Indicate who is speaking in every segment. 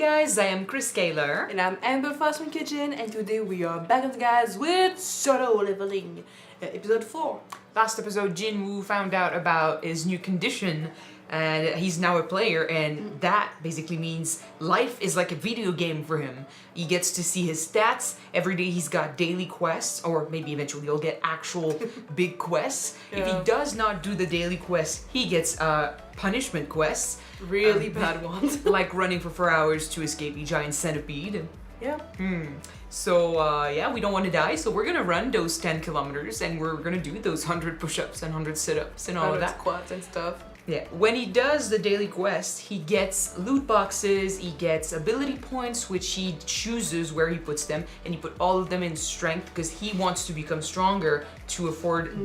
Speaker 1: guys, I am Chris Kaler.
Speaker 2: And I'm Amber Fast from Kyuujin, and today we are back on the guys with solo leveling, episode 4.
Speaker 1: Last episode, Jin Woo found out about his new condition and he's now a player, and that basically means life is like a video game for him. He gets to see his stats. Every day he's got daily quests, or maybe eventually he'll get actual big quests.
Speaker 2: Yeah.
Speaker 1: If he does not do the daily quests, he gets punishment quests.
Speaker 2: Really bad ones.
Speaker 1: Like running for 4 hours to escape a giant centipede.
Speaker 2: Yeah.
Speaker 1: So yeah, we don't want to die, so we're gonna run those 10 kilometers and we're gonna do those 100 push-ups and 100 sit-ups and all of that.
Speaker 2: Squats and stuff.
Speaker 1: Yeah, when he does the daily quest, he gets loot boxes, he gets ability points, which he chooses where he puts them, and he put all of them in strength because he wants to become stronger to afford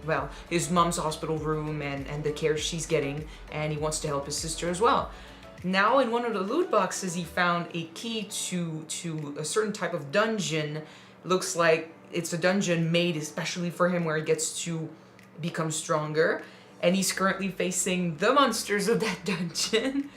Speaker 1: well, his mom's hospital room and the care she's getting, and he wants to help his sister as well. Now in one of the loot boxes, he found a key to a certain type of dungeon. Looks like it's a dungeon made especially for him where he gets to become stronger, and he's currently facing the monsters of that dungeon.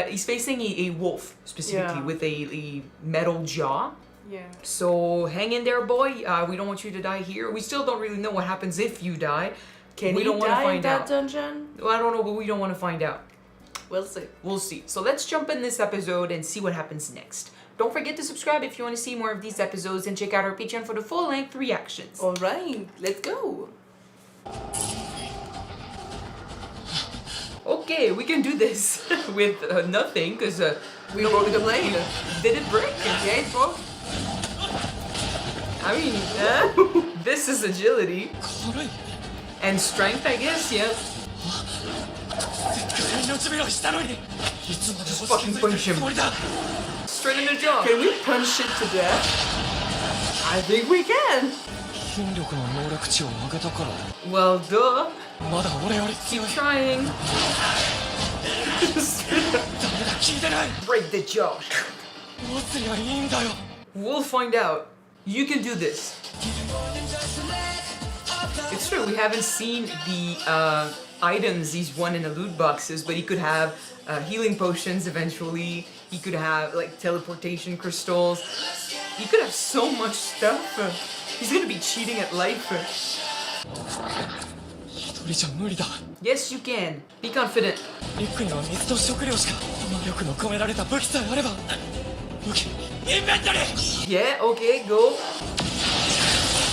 Speaker 1: He's facing a wolf specifically with a metal jaw.
Speaker 2: Yeah.
Speaker 1: So hang in there, boy. We don't want you to die here. We still don't really know what happens if you die.
Speaker 2: Can
Speaker 1: we
Speaker 2: you
Speaker 1: don't want to
Speaker 2: die
Speaker 1: find
Speaker 2: in that
Speaker 1: out.
Speaker 2: dungeon?
Speaker 1: Well, I don't know, but we don't want to find out.
Speaker 2: We'll see.
Speaker 1: We'll see. So let's jump in this episode and see what happens next. Don't forget to subscribe if you want to see more of these episodes, and check out our Patreon for the full-length reactions.
Speaker 2: Alright, let's go.
Speaker 1: Okay, we can do this with nothing, because
Speaker 2: We broke the blade.
Speaker 1: did it break?
Speaker 2: Yeah, it broke.
Speaker 1: I mean, this is agility. And strength, I guess, yeah. Just fucking punch him. Straight in the jaw.
Speaker 2: Can we punch it to death? I think we can.
Speaker 1: Well, duh. Keep trying. Break the jaw. We'll find out. You can do this. It's true, we haven't seen the items he's won in the loot boxes, but he could have healing potions eventually. He could have like teleportation crystals. He could have so much stuff. He's gonna be cheating at life. Yes, you can. Be confident. Yeah, okay, go.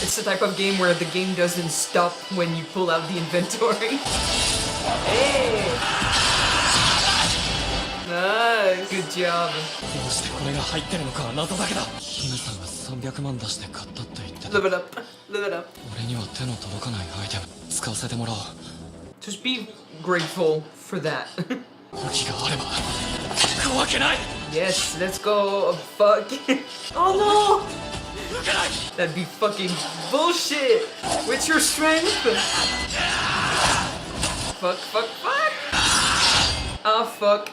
Speaker 1: It's the type of game where the game doesn't stop when you pull out the inventory. Hey! Nice. Good job.
Speaker 2: Live it up. Live it up.
Speaker 1: Just be grateful for that. Yes, let's go. Fuck.
Speaker 2: Oh no!
Speaker 1: That'd be fucking bullshit. With your strength. Fuck, fuck, fuck. Ah, fuck.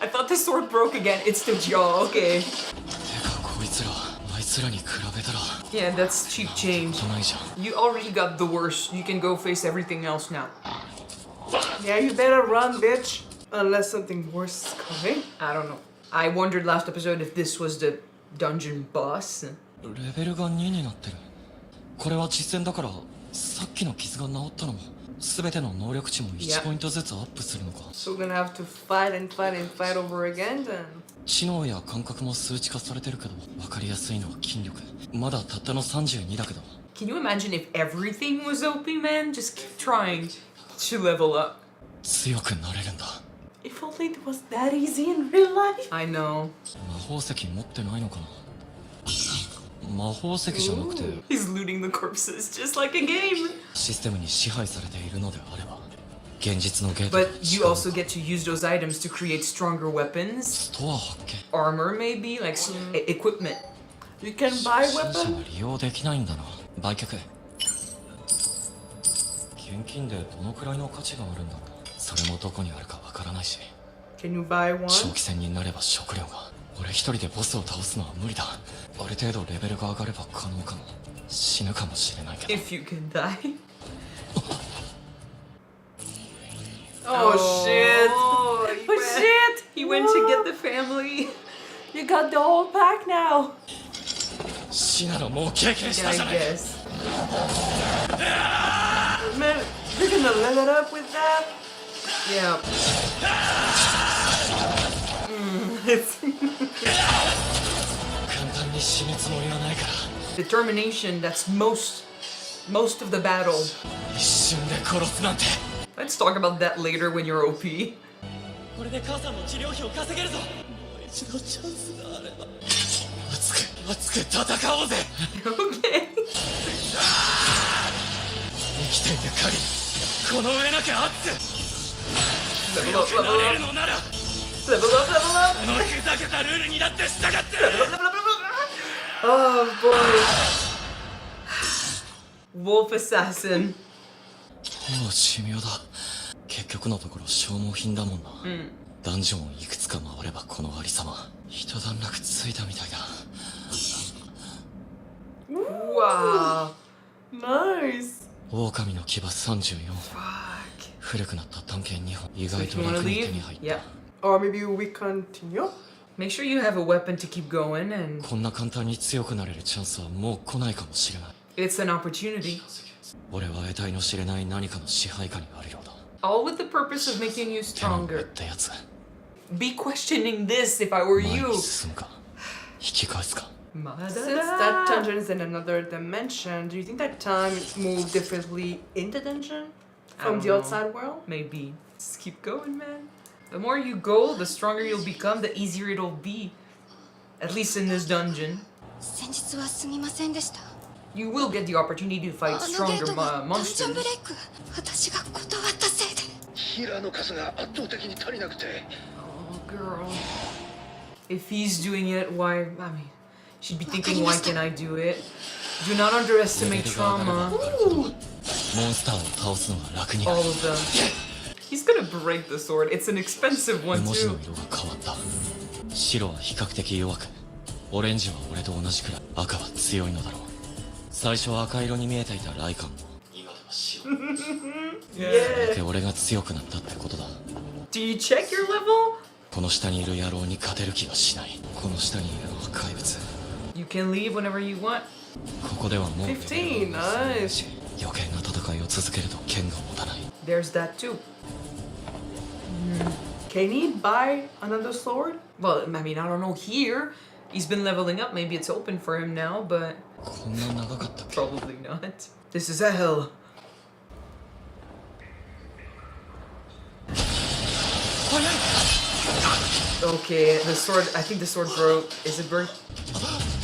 Speaker 1: I thought the sword broke again. It's the jaw, okay. Yeah, that's cheap change. You already got the worst. You can go face everything else now.
Speaker 2: Yeah, you better run, bitch. Unless something worse is coming.
Speaker 1: I don't know. I wondered last episode if this was the dungeon boss.
Speaker 3: So we're
Speaker 2: gonna have to fight and fight and fight over again then.
Speaker 3: Can you
Speaker 1: imagine if everything was OP, man? Just keep trying to level up.
Speaker 2: If only it was that easy in real life.
Speaker 1: I know. He's looting the corpses just like a game. But you also get to use those items to create stronger weapons. Armor maybe, like equipment.
Speaker 2: You can buy weapons. Can you buy one?
Speaker 1: If you can die.
Speaker 2: Oh, shit.
Speaker 1: Oh,
Speaker 2: Shit.
Speaker 1: He went to get the family.
Speaker 2: You got the whole pack now.
Speaker 3: シナのもう経験し
Speaker 1: Yeah,
Speaker 3: た
Speaker 1: I
Speaker 3: じゃない
Speaker 1: guess.
Speaker 2: Man, you're gonna let it up with that?
Speaker 1: Yeah. It's
Speaker 3: 簡単に死ぬつもりはないから
Speaker 1: determination. That's most of the battle.
Speaker 3: 一瞬で殺すなんて
Speaker 1: Let's talk about that later when you're OP.
Speaker 3: これで母さんの治療費を稼げるぞもう一度チャンスがあれば熱く戦おうぜ
Speaker 1: Okay.
Speaker 3: 生きている限りこの上なきゃ熱く
Speaker 1: Level
Speaker 3: 強
Speaker 1: up,
Speaker 3: くな
Speaker 1: level
Speaker 3: れ
Speaker 1: up.
Speaker 3: るのなら
Speaker 1: Level up, level up.
Speaker 3: このふざけたルールにだって従ってる
Speaker 1: Oh boy. Wolf assassin.
Speaker 3: もう寿命だ結局のところ消耗品だもんな、ダンジョンをいくつか回ればこのありさま一段落ついたみたいだ
Speaker 1: Wow.
Speaker 2: Nice.
Speaker 3: 狼の牙34
Speaker 1: Fuck.
Speaker 3: 古くなった探検2本意
Speaker 1: So
Speaker 3: 外
Speaker 1: if
Speaker 3: と
Speaker 1: you want
Speaker 3: 楽
Speaker 1: to
Speaker 3: に
Speaker 1: leave,
Speaker 3: 手に入った、
Speaker 1: yeah.
Speaker 2: Or maybe we continue?
Speaker 1: Make sure you have a weapon to keep going, and
Speaker 3: こんな簡単に強くなれるチャンスはもう来ないかもしれない
Speaker 1: it's an opportunity.
Speaker 3: 俺は得体の知れない何かの支配下にあるようだ
Speaker 1: All with the purpose of making you
Speaker 3: 手の上っ
Speaker 1: stronger.
Speaker 3: てやつ
Speaker 1: Be questioning this if I were
Speaker 3: 前
Speaker 1: you.
Speaker 3: に進むか引き返すか
Speaker 2: Since that dungeon is in another dimension, do you think that time moves differently in the dungeon from the
Speaker 1: know.
Speaker 2: outside world?
Speaker 1: Maybe. Just keep going, man. The more you go, the stronger you'll become, the easier it'll be. At least in this dungeon.
Speaker 4: 先日はすみませんでした。
Speaker 1: You will get the opportunity to
Speaker 4: あ
Speaker 1: fight
Speaker 4: のゲ
Speaker 1: stronger
Speaker 4: ートがダンジョン
Speaker 1: monsters.
Speaker 4: ブレイク私が断ったせいで。
Speaker 5: ヒーラーの数が圧倒的に足りなくて
Speaker 1: Oh, girl. If he's doing it, why? I mean, she'd be thinking, why can't I do it? Do not underestimate trauma.
Speaker 3: モンスターを倒すのが楽にな
Speaker 1: All
Speaker 3: る
Speaker 1: of them. He's gonna break the sword. It's an expensive one
Speaker 3: 文字の
Speaker 1: too.
Speaker 3: 色が変わった白は比較的弱くオレンジは俺と同じくらい赤は強いのだろう最初は赤色に見えていたライカンも今では白
Speaker 1: Yeah.
Speaker 3: で俺が強くなったってことだ
Speaker 1: Do you check your level?
Speaker 3: この下にいる野郎に勝てる気がしないこの下にいるのは怪物
Speaker 1: You can leave whenever you want.
Speaker 3: ここではもう
Speaker 2: 15, nice.
Speaker 3: 余計な戦いを続けると剣が持たない
Speaker 1: There's that too.
Speaker 2: Can he buy another sword?
Speaker 1: Well, I mean, I don't know here. He's been leveling up. Maybe it's open for him now, but
Speaker 3: こんな長かったっけ
Speaker 1: probably not. This is a hell. Okay, the sword. I think the sword broke. Is it broke?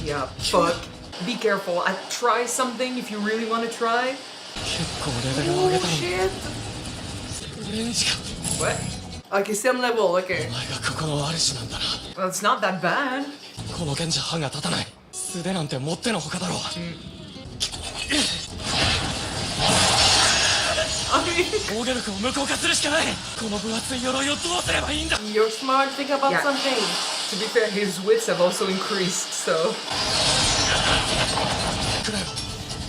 Speaker 1: Yeah. Fuck. Be careful. Try something if you really want to try.
Speaker 3: 結構レベルを上げ
Speaker 2: Oh
Speaker 3: たのに
Speaker 2: shit.
Speaker 3: オレンジか
Speaker 1: What?
Speaker 2: Okay, same level, okay.
Speaker 3: お前がここの主なんだな
Speaker 1: Well, it's not that bad.
Speaker 3: この剣じゃ歯が立たない素手なんてもってのほかだろう
Speaker 1: I mean,
Speaker 3: 防御力を無効化するしかないこの分厚い鎧をどうすればいいんだ
Speaker 2: You're smart, think about
Speaker 1: Yeah.
Speaker 2: something.
Speaker 1: to be fair, his wits have also increased. So
Speaker 3: くらよ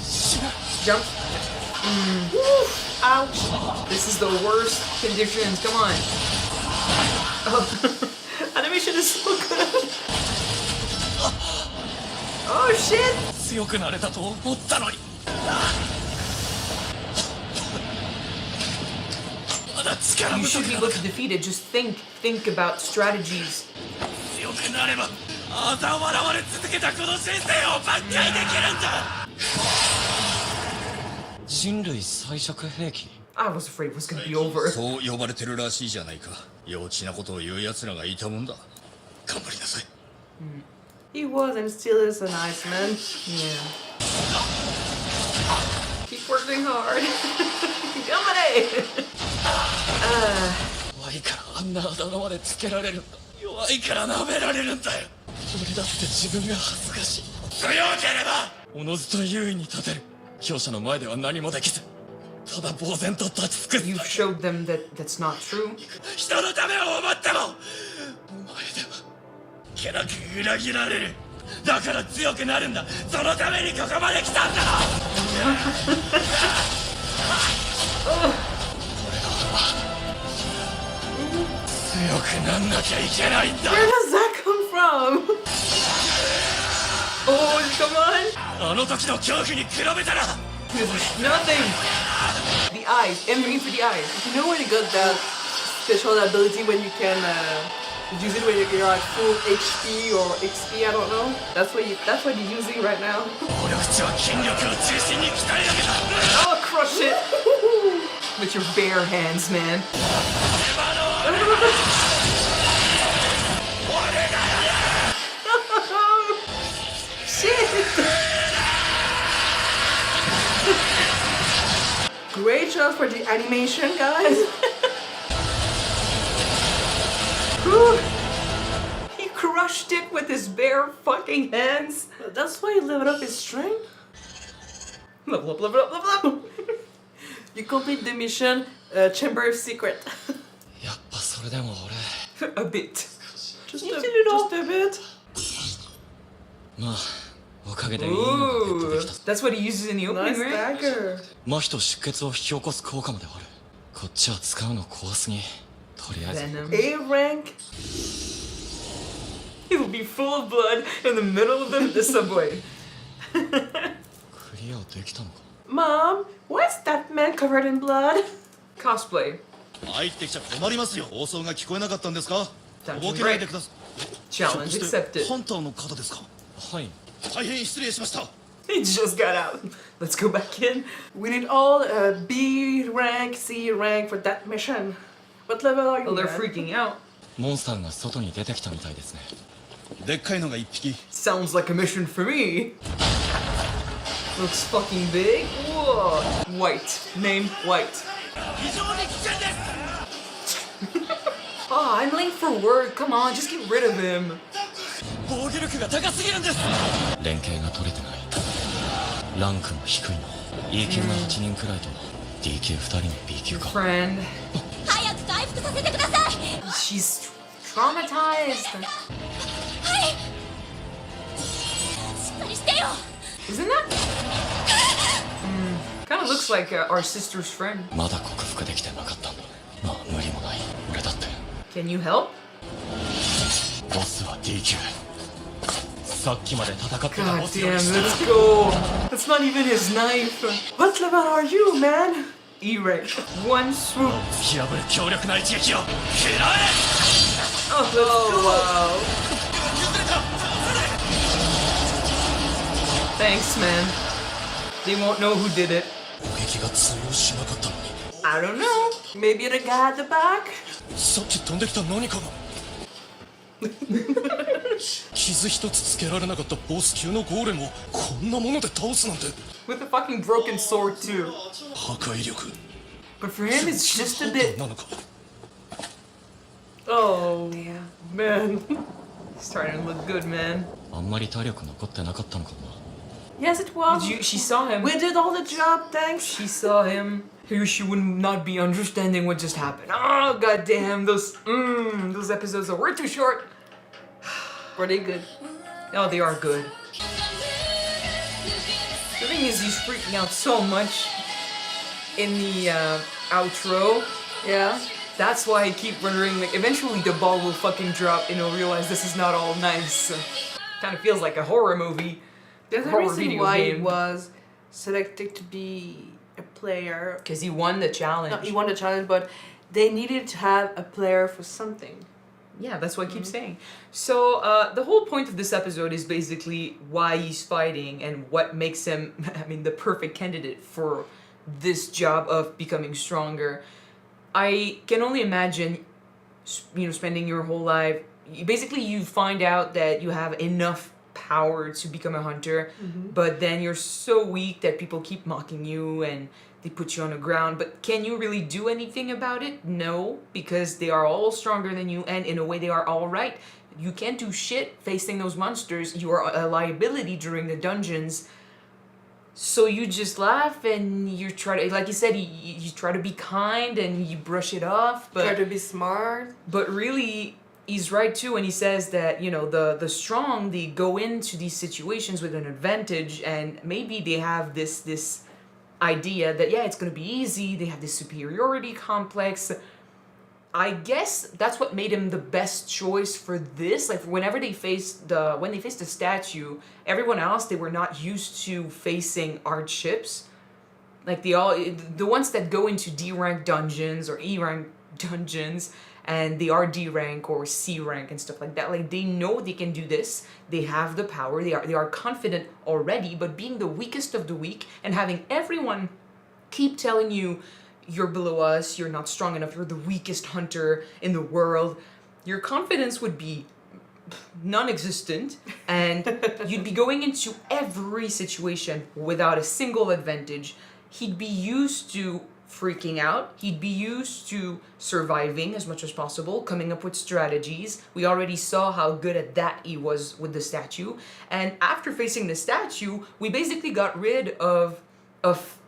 Speaker 3: 死ぬ
Speaker 1: jump.
Speaker 2: Ouch.
Speaker 1: This is the worst conditions. Come on. Oh. Animation is so good. Oh shit!
Speaker 3: 強くなれたと思ったのにまだ力
Speaker 1: You
Speaker 3: 不足
Speaker 1: should be
Speaker 3: だ
Speaker 1: able to defeat it. Just think about strategies.
Speaker 3: 強くなれば嘲笑われ続けたこの人生を挽回できるんだ人類最弱兵器
Speaker 1: I was afraid it was gonna be over.
Speaker 5: そう呼ばれてるらしいじゃないか幼稚なことを言う奴らがいたもんだ頑張りなさい
Speaker 2: He was and still is a nice man.
Speaker 1: Yeah. Keep working hard. Come
Speaker 3: 弱いからあんなあだ名までつけられるんだ弱いから舐められるんだよ俺だって自分が恥ずかしい強ければおのずと優位に立てる強者の前では何もできずただ呆然と立ち尽く
Speaker 1: You've
Speaker 3: す
Speaker 1: showed them that that's not true.
Speaker 3: 人のためを思ってもお前ではけなく裏切られるだから強くなるんだそのためにここまで来たんだ強くなんなきゃいけないんだ
Speaker 2: Where does that come from?
Speaker 1: Oh, come on!
Speaker 3: あの時の恐怖に比べたら
Speaker 1: Nothing! The eyes, aiming for the eyes.
Speaker 2: You know when you got that special ability when you can use it when you're at full HP or XP, I don't know. That's what you're using right now.
Speaker 3: 暴力値は筋力を中心に鍛え上げた
Speaker 1: I'll crush it! With your bare hands, man. Shit!
Speaker 2: Great job for the animation, guys.
Speaker 1: Whew. He crushed it with his bare fucking hands.
Speaker 2: That's why you leveled up his strength.
Speaker 1: Level up, level up, level up!
Speaker 2: You complete the mission, Chamber of Secret.
Speaker 3: やっぱそれでも
Speaker 1: A bit.
Speaker 2: Just
Speaker 1: You
Speaker 2: a,
Speaker 1: did it all.
Speaker 2: just a bit.
Speaker 3: 俺まあおかげでいいのがゲット
Speaker 1: Ooh,
Speaker 3: できた
Speaker 1: that's what he uses in the opening,
Speaker 2: Nice
Speaker 1: right?
Speaker 2: dagger.
Speaker 3: 麻痺と出血を引き起こす効果まであるこっちは使うの怖すぎとりあえず
Speaker 1: Venom.
Speaker 2: A rank.
Speaker 1: He'll be full of blood in the middle of the subway.
Speaker 3: クリアできたのか
Speaker 2: Mom, why is that man covered in blood?
Speaker 1: Cosplay.
Speaker 5: 入ってきちゃ困りますよ。放送が聞こえなかったんですか。
Speaker 1: Dungeon
Speaker 5: 動けないでください。
Speaker 1: Challenge
Speaker 5: ひょっとして
Speaker 1: accepted.
Speaker 5: ハンターの方ですか。
Speaker 3: はい
Speaker 5: 大変失礼しました。
Speaker 1: He just got out. Let's go back in.
Speaker 2: We need all B rank, C rank for that mission. What level are you?
Speaker 1: Oh, they're
Speaker 2: man?
Speaker 1: freaking out.
Speaker 3: モンスターが外に出てきたみたいですね
Speaker 5: でっかいのが一匹。
Speaker 1: Sounds like a mission for me. Looks fucking big. Whoa. White. Name White.
Speaker 3: 非常に危険です
Speaker 1: Oh, I'm late for work. Come on, just get rid of him.
Speaker 3: 防御力が高すぎるんです連携が取れてないランクも低いの E 級が8人くらいと D 級2人の B 級
Speaker 1: Your
Speaker 3: か
Speaker 1: friend.
Speaker 4: 早く回復させてください。
Speaker 1: She's traumatized.
Speaker 4: しっかりしてよ。
Speaker 1: Isn't that? Kind of looks like our sister's friend.
Speaker 3: まだ克服できてなかったんだまあ無理もない俺だって
Speaker 1: Can you help?
Speaker 3: ボスは D 級さっきまで戦ってた
Speaker 1: God
Speaker 3: ボスよ
Speaker 1: damn,
Speaker 3: り下
Speaker 1: let's go. That's not even his knife.
Speaker 2: What level are you, man?
Speaker 1: E-rank. One swoop.
Speaker 3: 突き破る強力な一撃を食らえ
Speaker 1: Oh, wow. Thanks, man. They won't know who did it.
Speaker 3: 攻撃が通用しなかったのに
Speaker 1: I don't know.
Speaker 2: Maybe the guy at the back?
Speaker 3: さっき飛んできた何かが傷一つつけられなかったボス級のゴーレムをこんなもので倒すなんて
Speaker 1: With a fucking broken sword, too.
Speaker 5: 破壊力。
Speaker 1: But for him, it's just a bit.
Speaker 3: なのか
Speaker 2: Oh, man.
Speaker 1: He's starting to look good, man.
Speaker 3: あんまり体力残ってなかったのかもな
Speaker 2: Yes, it was.
Speaker 1: She saw him.
Speaker 2: We did all the job, thanks.
Speaker 1: She saw him. Here she would not be understanding what just happened. Oh, goddamn. Those episodes are way too short.
Speaker 2: Were they good?
Speaker 1: Oh, they are good. The thing is, he's freaking out so much in the outro.
Speaker 2: Yeah.
Speaker 1: That's why I keep wondering, like, eventually the ball will fucking drop and he'll realize this is not all nice. Kind of feels like a horror movie.
Speaker 2: There's a
Speaker 1: Horror
Speaker 2: reason
Speaker 1: video
Speaker 2: why he
Speaker 1: game.
Speaker 2: was selected to be a player.
Speaker 1: Because he won the challenge.
Speaker 2: No, he won the challenge, but they needed to have a player for something.
Speaker 1: Yeah, that's what I keep saying. So, the whole point of this episode is basically why he's fighting and what makes him, I mean, the perfect candidate for this job of becoming stronger. I can only imagine, spending your whole life, basically you find out that you have enough power to become a hunter, but then you're so weak that people keep mocking you and they put you on the ground. But can you really do anything about it? No, because they are all stronger than you, and in a way they are all right. You can't do shit facing those monsters. You are a liability during the dungeons. So you just laugh and you try to, like you said, you try to be kind and you brush it off. But
Speaker 2: Try to be smart.
Speaker 1: But really, he's right too when he says that, the strong, they go into these situations with an advantage, and maybe they have this idea that, yeah, it's going to be easy. They have this superiority complex. I guess that's what made him the best choice for this. Like whenever when they faced the statue, everyone else, they were not used to facing hardships. Like the ones that go into D rank dungeons or E rank dungeons and the RD rank or C rank and stuff like that, like they know they can do this. They have the power. They are confident already. But being the weakest of the weak and having everyone keep telling you, you're below us, you're not strong enough, you're the weakest hunter in the world, your confidence would be non-existent, and you'd be going into every situation without a single advantage. He'd be used to freaking out. He'd be used to surviving as much as possible, coming up with strategies. We already saw how good at that he was with the statue. And after facing the statue, we basically got rid of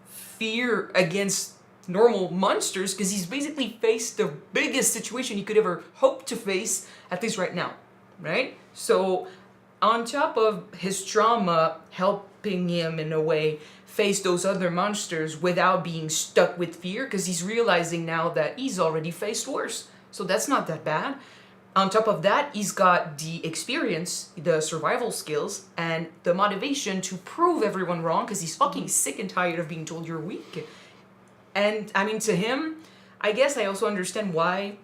Speaker 1: fear against normal monsters, because he's basically faced the biggest situation he could ever hope to face, at least right now, right? So on top of his trauma helping him in a way face those other monsters without being stuck with fear, because he's realizing now that he's already faced worse, so that's not that bad. On top of that, he's got the experience, the survival skills, and the motivation to prove everyone wrong, because he's fucking sick and tired of being told you're weak. And I mean, to him, I guess I also understand why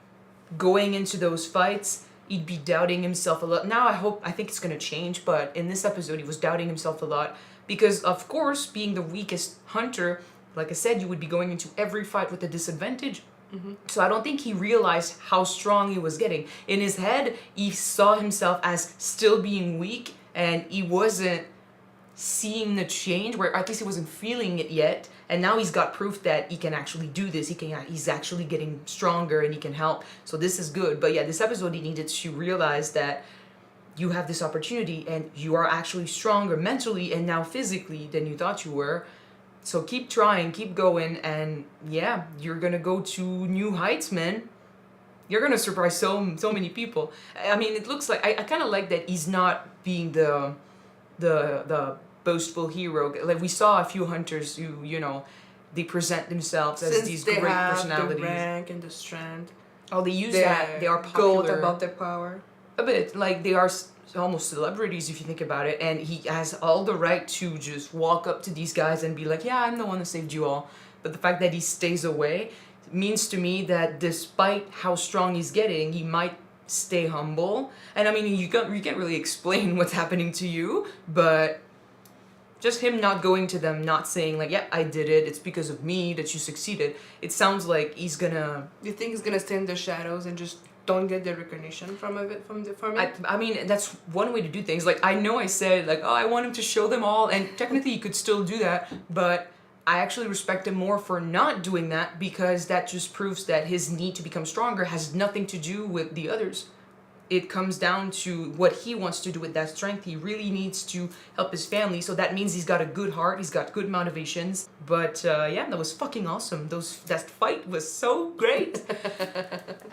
Speaker 1: going into those fights, he'd be doubting himself a lot. Now I think it's gonna change, but in this episode, he was doubting himself a lot because, of course, being the weakest hunter, like I said, you would be going into every fight with a disadvantage. Mm-hmm. So I don't think he realized how strong he was getting. In his head, he saw himself as still being weak, and he wasn't seeing the change, where at least he wasn't feeling it yet. And now he's got proof that he can actually do this. He's actually getting stronger and he can help. So this is good. But yeah, this episode, he needed to realize that you have this opportunity and you are actually stronger mentally and now physically than you thought you were. So keep trying, keep going, and yeah, you're gonna go to new heights, man. You're gonna surprise so many people. I mean, it looks like I kind of like that he's not being the boastful hero. Like we saw a few hunters who, you know, they present themselves as these great personalities.
Speaker 2: The rank and the strength.
Speaker 1: Oh, they use that. They are popular.
Speaker 2: Goat about their power.
Speaker 1: A bit. Like they are almost celebrities if you think about it. And he has all the right to just walk up to these guys and be like, yeah, I'm the one that saved you all. But the fact that he stays away means to me that despite how strong he's getting, he might stay humble. And I mean, you can't really explain what's happening to you, but just him not going to them, not saying like, yeah, I did it, it's because of me that you succeeded. It sounds like he's gonna...
Speaker 2: You think he's gonna stay in the shadows and just don't get the recognition from it?
Speaker 1: I mean, that's one way to do things. Like, I know I said, like, oh, I want him to show them all, and technically he could still do that, but I actually respect him more for not doing that, because that just proves that his need to become stronger has nothing to do with the others. It comes down to what he wants to do with that strength. He really needs to help his family, so that means he's got a good heart, he's got good motivations. But yeah, that was fucking awesome. That fight was so great.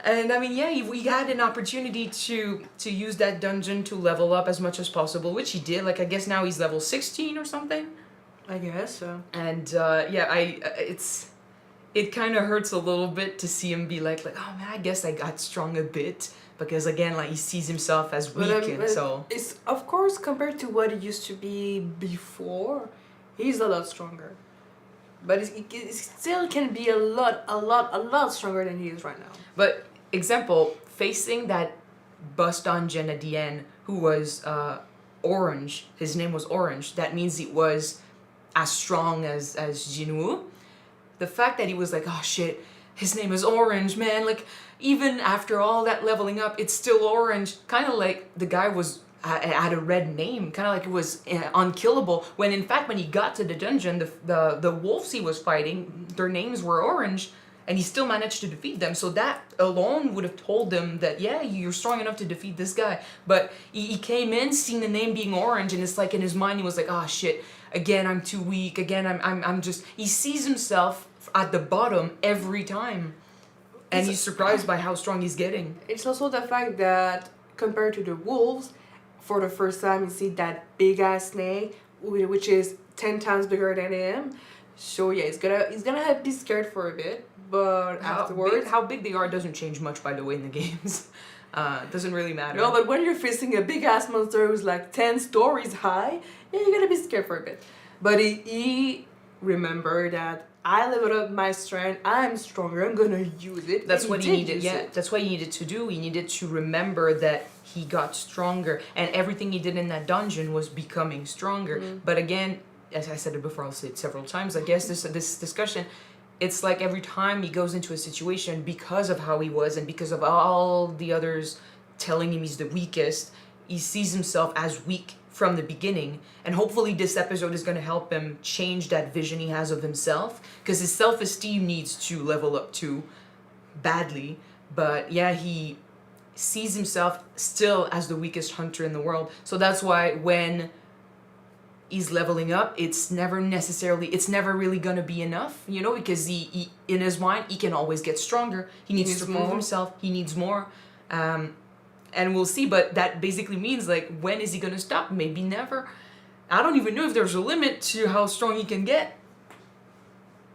Speaker 1: And I mean, yeah, we had an opportunity to use that dungeon to level up as much as possible, which he did. Like, I guess now he's level 16 or something.
Speaker 2: I guess so.
Speaker 1: And yeah, it kind of hurts a little bit to see him be like, oh man, I guess I got strong a bit. Because again, like, he sees himself as weak, and so...
Speaker 2: It's, of course, compared to what it used to be before, he's a lot stronger. But it still can be a lot stronger than he is right now.
Speaker 1: But, example, facing that boss dungeon at the end, who was Orange, his name was Orange, that means it was as strong as Jin Woo. The fact that he was like, oh shit, his name is Orange, man, like... Even after all that leveling up, it's still Orange. Kind of like the guy was had a red name, kind of like it was unkillable. When in fact, when he got to the dungeon, the wolves he was fighting, their names were Orange, and he still managed to defeat them. So that alone would have told them that, yeah, you're strong enough to defeat this guy. But he came in seeing the name being Orange, and it's like in his mind he was like, oh shit, again I'm too weak. Again I'm just. He sees himself at the bottom every time. And he's surprised by how strong he's getting.
Speaker 2: It's also the fact that, compared to the wolves, for the first time you see that big-ass snake, which is 10 times bigger than him. So yeah, he's gonna be scared for a bit. but afterwards...
Speaker 1: How big they are doesn't change much, by the way, in the games. Doesn't really matter.
Speaker 2: No, but when you're facing a big-ass monster who's like 10 stories high, yeah, you're gonna be scared for a bit. But he remembered that I leveled up my strength, I'm stronger, I'm gonna use it.
Speaker 1: That's
Speaker 2: and
Speaker 1: what he
Speaker 2: did
Speaker 1: needed.
Speaker 2: use
Speaker 1: Yeah,
Speaker 2: it.
Speaker 1: that's what he needed to do. He needed to remember that he got stronger, and everything he did in that dungeon was becoming stronger. But again, as I said it before, I'll say it several times. I guess this discussion, it's like every time he goes into a situation, because of how he was and because of all the others telling him he's the weakest, he sees himself as weak from the beginning. And hopefully this episode is going to help him change that vision he has of himself, because his self-esteem needs to level up too badly. But yeah, he sees himself still as the weakest hunter in the world. So that's why when he's leveling up, it's never really gonna be enough, you know, because he in his mind, he can always get stronger. He needs to prove
Speaker 2: more.
Speaker 1: himself. He needs more. And we'll see, but that basically means, like, when is he gonna stop? Maybe never. I don't even know if there's a limit to how strong he can get.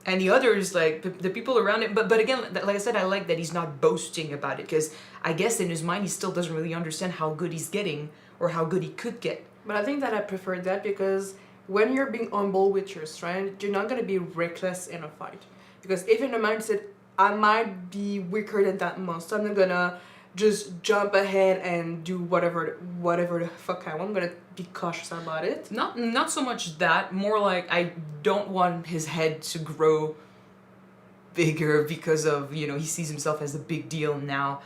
Speaker 1: And the others, like, the people around him, but again, like I said, I like that he's not boasting about it, because I guess in his mind, he still doesn't really understand how good he's getting, or how good he could get.
Speaker 2: But I think that I prefer that, because when you're being humble with your strength, you're not going to be reckless in a fight. Because if in the mindset, I might be weaker than that monster, I'm not going to just jump ahead and do whatever the fuck I want. I'm going to be cautious about it.
Speaker 1: Not so much that, more like I don't want his head to grow bigger because of, you know, he sees himself as a big deal now.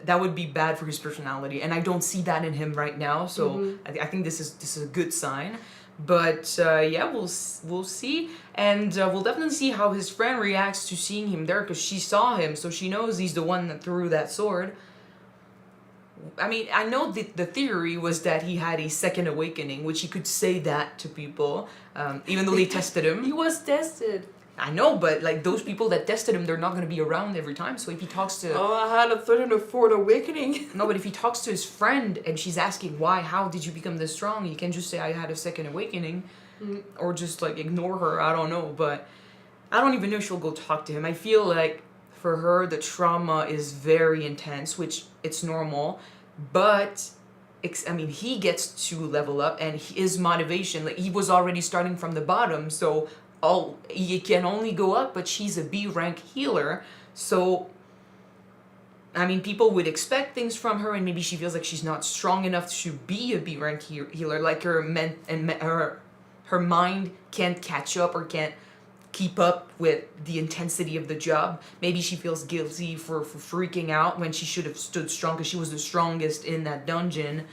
Speaker 1: That would be bad for his personality, and I don't see that in him right now. So I think this is a good sign. But yeah, we'll see, and we'll definitely see how his friend reacts to seeing him there, because she saw him, so she knows he's the one that threw that sword. I mean, I know the theory was that he had a second awakening, which he could say that to people, even though they tested him.
Speaker 2: He was tested.
Speaker 1: I know, but like those people that tested him, they're not going to be around every time. So if he talks to...
Speaker 2: Oh, I had a third and a fourth awakening.
Speaker 1: No, but if he talks to his friend and she's asking why, how did you become this strong? You can just say, I had a second awakening. Or just like ignore her. I don't know. But I don't even know if she'll go talk to him. I feel like for her, the trauma is very intense, which it's normal. But... I mean, he gets to level up, and his motivation, like he was already starting from the bottom, so he can only go up, but she's a B rank healer, so I mean, people would expect things from her, and maybe she feels like she's not strong enough to be a B rank healer, like her mind can't catch up or can't keep up with the intensity of the job. Maybe she feels guilty for freaking out when she should have stood strong, because she was the strongest in that dungeon.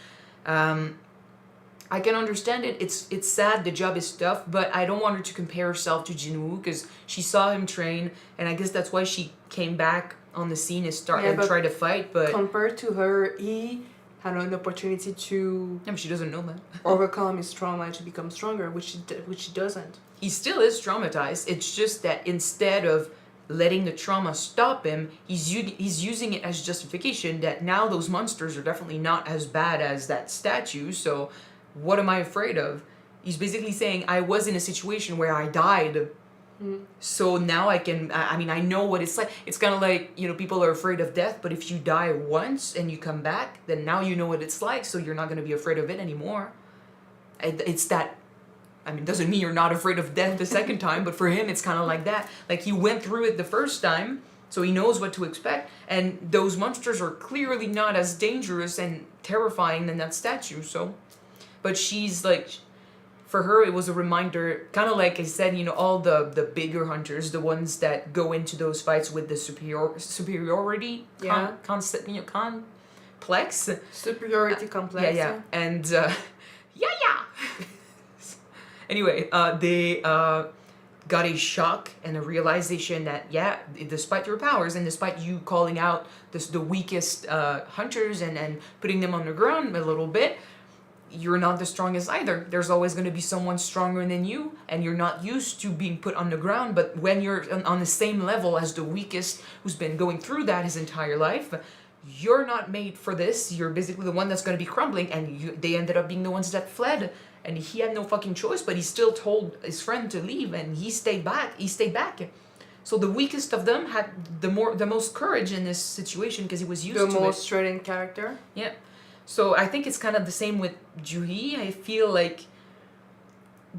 Speaker 1: I can understand it. It's sad. The job is tough, but I don't want her to compare herself to Jin Woo, because she saw him train, and I guess that's why she came back on the scene and tried to fight. But
Speaker 2: compared to her, he had an opportunity to...
Speaker 1: Yeah, but she doesn't know that.
Speaker 2: overcome his trauma and to become stronger, which she doesn't.
Speaker 1: He still is traumatized. It's just that instead of letting the trauma stop him, he's using it as justification that now those monsters are definitely not as bad as that statue, so what am I afraid of? He's basically saying, I was in a situation where I died, so now I know what it's like. It's kind of like, you know, people are afraid of death, but if you die once and you come back, then now you know what it's like, so you're not going to be afraid of it anymore. It's that... I mean, doesn't mean you're not afraid of death the second time, but for him, it's kind of like that. Like, he went through it the first time, so he knows what to expect, and those monsters are clearly not as dangerous and terrifying than that statue, so... But she's, like... For her, it was a reminder, kind of like I said, you know, all the bigger hunters, the ones that go into those fights with the superiority concept, you know, complex.
Speaker 2: Superiority complex.
Speaker 1: Yeah. And, Anyway, they got a shock and a realization that, despite your powers and despite you calling out the weakest hunters and putting them on the ground a little bit, you're not the strongest either. There's always going to be someone stronger than you, and you're not used to being put on the ground, but when you're on the same level as the weakest who's been going through that his entire life, you're not made for this. You're basically the one that's going to be crumbling, and they ended up being the ones that fled. And he had no fucking choice, but he still told his friend to leave, and he stayed back. So the weakest of them had the most courage in this situation because he was used
Speaker 2: The
Speaker 1: to
Speaker 2: most
Speaker 1: it.
Speaker 2: threatening character.
Speaker 1: Yeah. So I think it's kind of the same with Juhi. I feel like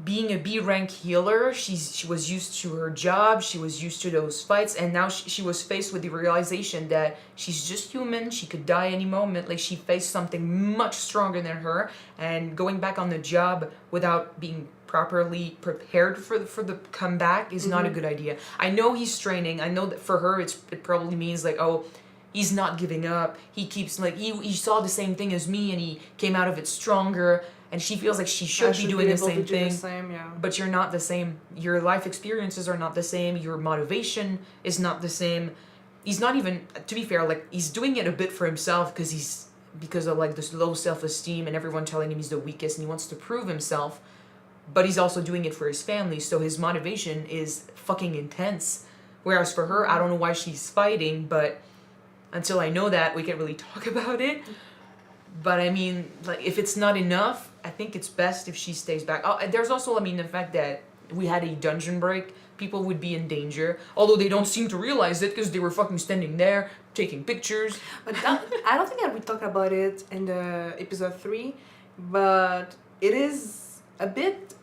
Speaker 1: being a B rank healer, she was used to her job, she was used to those fights, and now she was faced with the realization that she's just human, she could die any moment. Like, she faced something much stronger than her, and going back on the job without being properly prepared for the comeback is not a good idea. I know he's training. I know that for her it probably means like, oh, he's not giving up. He keeps like he saw the same thing as me and he came out of it stronger. And she feels like she should be doing the same thing. But you're not the same. Your life experiences are not the same. Your motivation is not the same. He's not even, to be fair, like, he's doing it a bit for himself because of like this low self-esteem and everyone telling him he's the weakest and he wants to prove himself. But he's also doing it for his family, so his motivation is fucking intense. Whereas for her, I don't know why she's fighting, but until I know that, we can't really talk about it. But I mean, like, if it's not enough, I think it's best if she stays back. Oh, there's also, I mean, the fact that we had a dungeon break, people would be in danger, although they don't seem to realize it because they were fucking standing there taking pictures.
Speaker 2: But I don't think that we talked about it in the episode 3, but it is a bit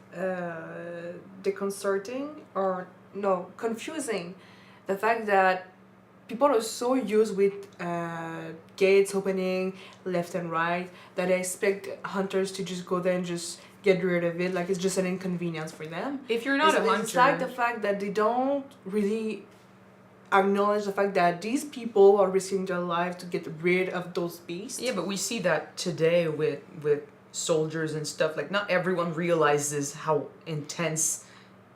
Speaker 2: deconcerting or no, confusing. The fact that people are so used with gates opening left and right that they expect hunters to just go there and just get rid of it. Like, it's just an inconvenience for them.
Speaker 1: If you're not a hunter...
Speaker 2: It's like the fact that they don't really acknowledge the fact that these people are risking their lives to get rid of those beasts.
Speaker 1: Yeah, but we see that today with soldiers and stuff. Like, not everyone realizes how intense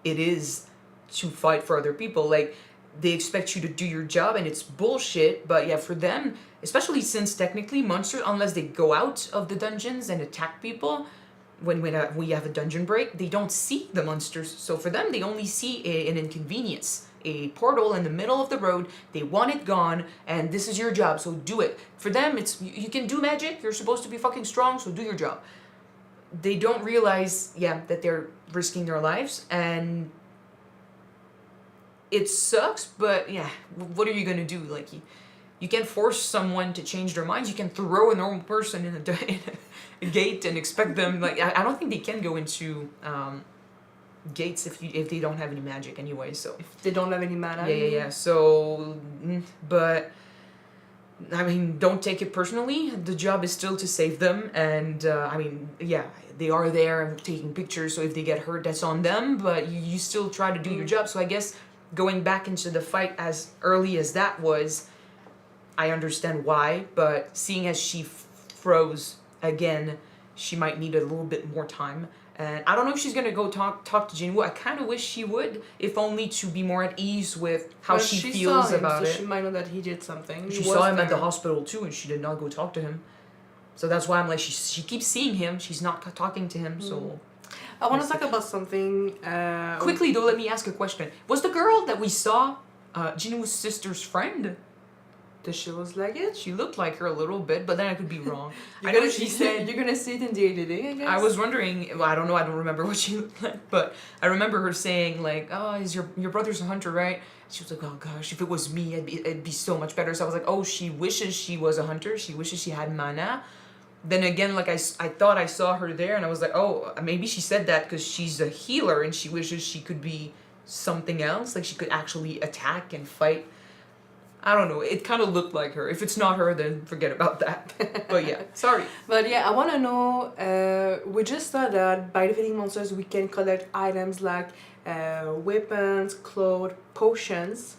Speaker 1: it is to fight for other people. Like, they expect you to do your job and it's bullshit, but yeah, for them, especially since technically monsters, unless they go out of the dungeons and attack people, when we have a dungeon break, they don't see the monsters. So for them, they only see an inconvenience, a portal in the middle of the road. They want it gone, and this is your job, so do it. For them, it's, you can do magic, you're supposed to be fucking strong, so do your job. They don't realize, yeah, that they're risking their lives, and it sucks, but yeah, what are you gonna do? Like, you can't force someone to change their minds. You can throw a normal person in a gate and expect them, like, I don't think they can go into gates if they don't have any magic anyway, so.
Speaker 2: If they don't have any mana.
Speaker 1: Yeah, so, but, I mean, don't take it personally. The job is still to save them, and, I mean, yeah, they are there and taking pictures, so if they get hurt, that's on them, but you still try to do your job, so I guess going back into the fight as early as that was, I understand why, but seeing as she froze again, she might need a little bit more time. And I don't know if she's gonna go talk to Jin Woo. I kind of wish she would, if only to be more at ease with how she feels
Speaker 2: saw him,
Speaker 1: about
Speaker 2: so
Speaker 1: it.
Speaker 2: She might know that he did something.
Speaker 1: She saw him at the hospital too, and she did not go talk to him. So that's why I'm like, she keeps seeing him. She's not talking to him. So
Speaker 2: I want to talk about something.
Speaker 1: Quickly though, let me ask a question. Was the girl that we saw Jin Woo's sister's friend?
Speaker 2: Does she look like it?
Speaker 1: She looked like her a little bit, but then I could be wrong.
Speaker 2: I know she said you're gonna see it in the editing, I guess.
Speaker 1: I was wondering. Well, I don't know. I don't remember what she looked like, but I remember her saying like, "Oh, is your brother's a hunter, right?" She was like, "Oh gosh, if it was me, it'd be so much better." So I was like, "Oh, she wishes she was a hunter. She wishes she had mana." Then again, like I thought I saw her there, and I was like, "Oh, maybe she said that because she's a healer and she wishes she could be something else, like she could actually attack and fight." I don't know. It kind of looked like her. If it's not her, then forget about that. But yeah, sorry.
Speaker 2: But yeah, I want to know, we just saw that by defeating monsters, we can collect items like weapons, clothes, potions.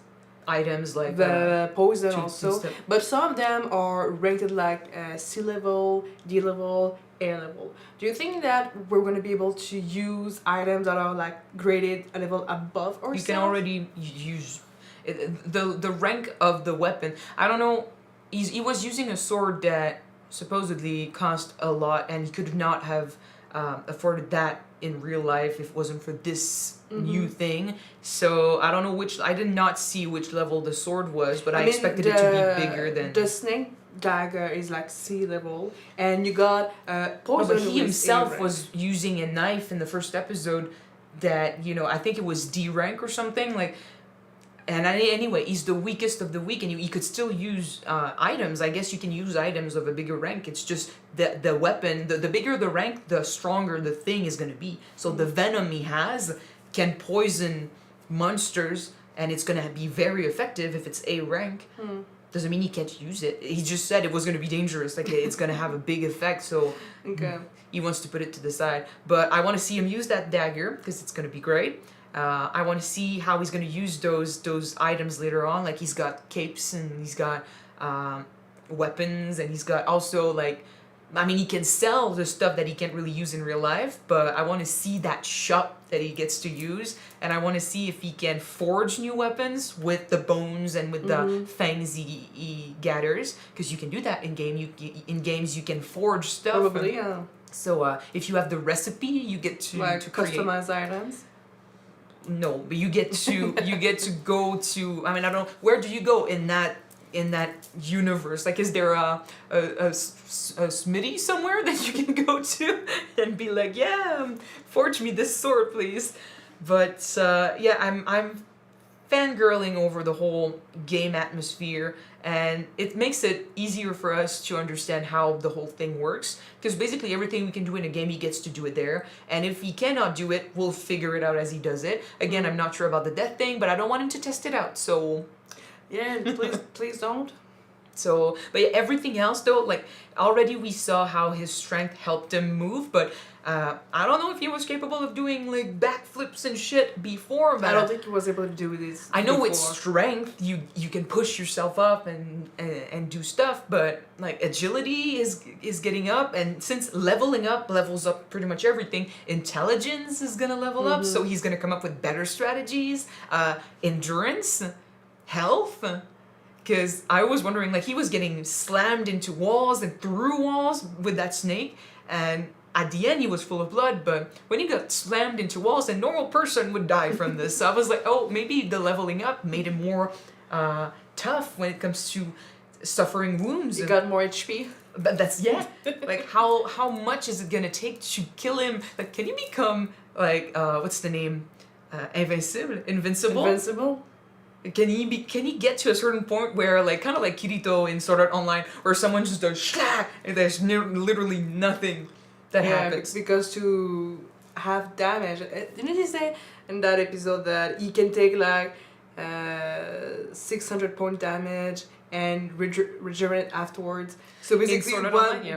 Speaker 1: Items like
Speaker 2: the poison also.
Speaker 1: Stuff.
Speaker 2: But some of them are rated like C level, D level, A level. Do you think that we're going to be able to use items that are like graded a level above ourselves?
Speaker 1: You can already use... The rank of the weapon, I don't know, he was using a sword that supposedly cost a lot, and he could not have afforded that in real life if it wasn't for this new thing. So I don't know I did not see which level the sword was, but I expected it to be bigger than...
Speaker 2: The snake dagger is like C level, and you got poison.
Speaker 1: No, but he himself was using a knife in the first episode that, you know, I think it was D rank or something, like... And anyway, he's the weakest of the weak, and you could still use items. I guess you can use items of a bigger rank. It's just the weapon, the bigger the rank, the stronger the thing is going to be. So the venom he has can poison monsters, and it's going to be very effective if it's A rank. Doesn't mean he can't use it. He just said it was going to be dangerous. Like, it's going to have a big effect, so he wants to put it to the side. But I want to see him use that dagger, because it's going to be great. I want to see how he's going to use those items later on. Like, he's got capes, and he's got weapons, and he's got also, like, I mean, he can sell the stuff that he can't really use in real life, but I want to see that shop that he gets to use, and I want to see if he can forge new weapons with the bones and with the fangs he gathers, because you can do that in game. In games, you can forge stuff.
Speaker 2: Probably, yeah.
Speaker 1: So if you have the recipe, you get to
Speaker 2: Like
Speaker 1: create
Speaker 2: customized items.
Speaker 1: No, but you get to go to. I mean, I don't know, where do you go in that universe? Like, is there a smithy somewhere that you can go to and be like, yeah, forge me this sword, please? But yeah, I'm fangirling over the whole game atmosphere, and it makes it easier for us to understand how the whole thing works, because basically everything we can do in a game, he gets to do it there, and if he cannot do it, we'll figure it out as he does it. Again, I'm not sure about the death thing, but I don't want him to test it out, so...
Speaker 2: Yeah, please don't.
Speaker 1: So, but yeah, everything else though, like, already we saw how his strength helped him move, but I don't know if he was capable of doing, like, backflips and shit before that.
Speaker 2: I don't think he was able to do this.
Speaker 1: I know
Speaker 2: before.
Speaker 1: with strength, you can push yourself up and do stuff, but, like, agility is getting up, and since leveling up levels up pretty much everything, intelligence is gonna level up, so he's gonna come up with better strategies, endurance, health. Because I was wondering, like, he was getting slammed into walls and through walls with that snake, and at the end he was full of blood, but when he got slammed into walls, a normal person would die from this. So I was like, oh, maybe the leveling up made him more tough when it comes to suffering wounds.
Speaker 2: He got more HP.
Speaker 1: But that's, yeah. Like, how much is it gonna take to kill him? Like, can you become, like, what's the name? Invincible?
Speaker 2: Invincible?
Speaker 1: Can he get to a certain point where, like, kind of like Kirito in Sword Art Online, where someone just does shlah, and there's literally nothing that happens?
Speaker 2: Because to have damage, didn't he say in that episode that he can take like 600 point damage and regenerate afterwards? So basically,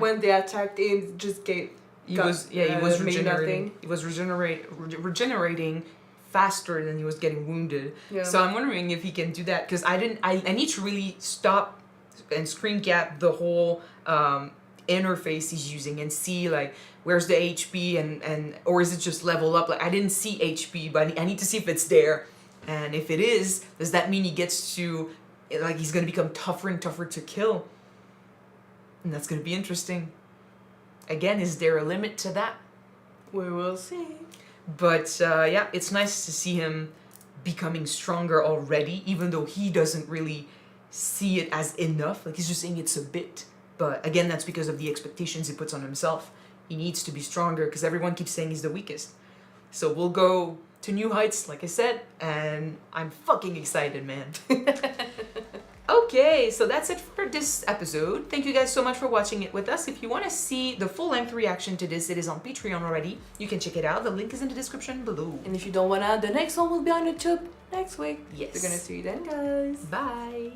Speaker 2: when they attacked him, just he was regenerating. He was regenerating faster than he was getting wounded. Yeah. So I'm wondering if he can do that, because I need to really stop and screen cap the whole interface he's using and see, like, where's the HP and or is it just level up? Like, I didn't see HP, but I need to see if it's there. And if it is, does that mean he gets to, like, he's gonna become tougher and tougher to kill? And that's gonna be interesting. Again, is there a limit to that? We will see.
Speaker 1: But yeah, it's nice to see him becoming stronger already, even though he doesn't really see it as enough. Like, he's just saying it's a bit. But again, that's because of the expectations he puts on himself. He needs to be stronger because everyone keeps saying he's the weakest. So we'll go to new heights, like I said, and I'm fucking excited, man. Okay, so that's it for this episode. Thank you guys so much for watching it with us. If you want to see the full-length reaction to this, it is on Patreon already. You can check it out. The link is in the description below.
Speaker 2: And if you don't want to, the next one will be on YouTube next week.
Speaker 1: Yes.
Speaker 2: We're gonna see you then, guys.
Speaker 1: Bye.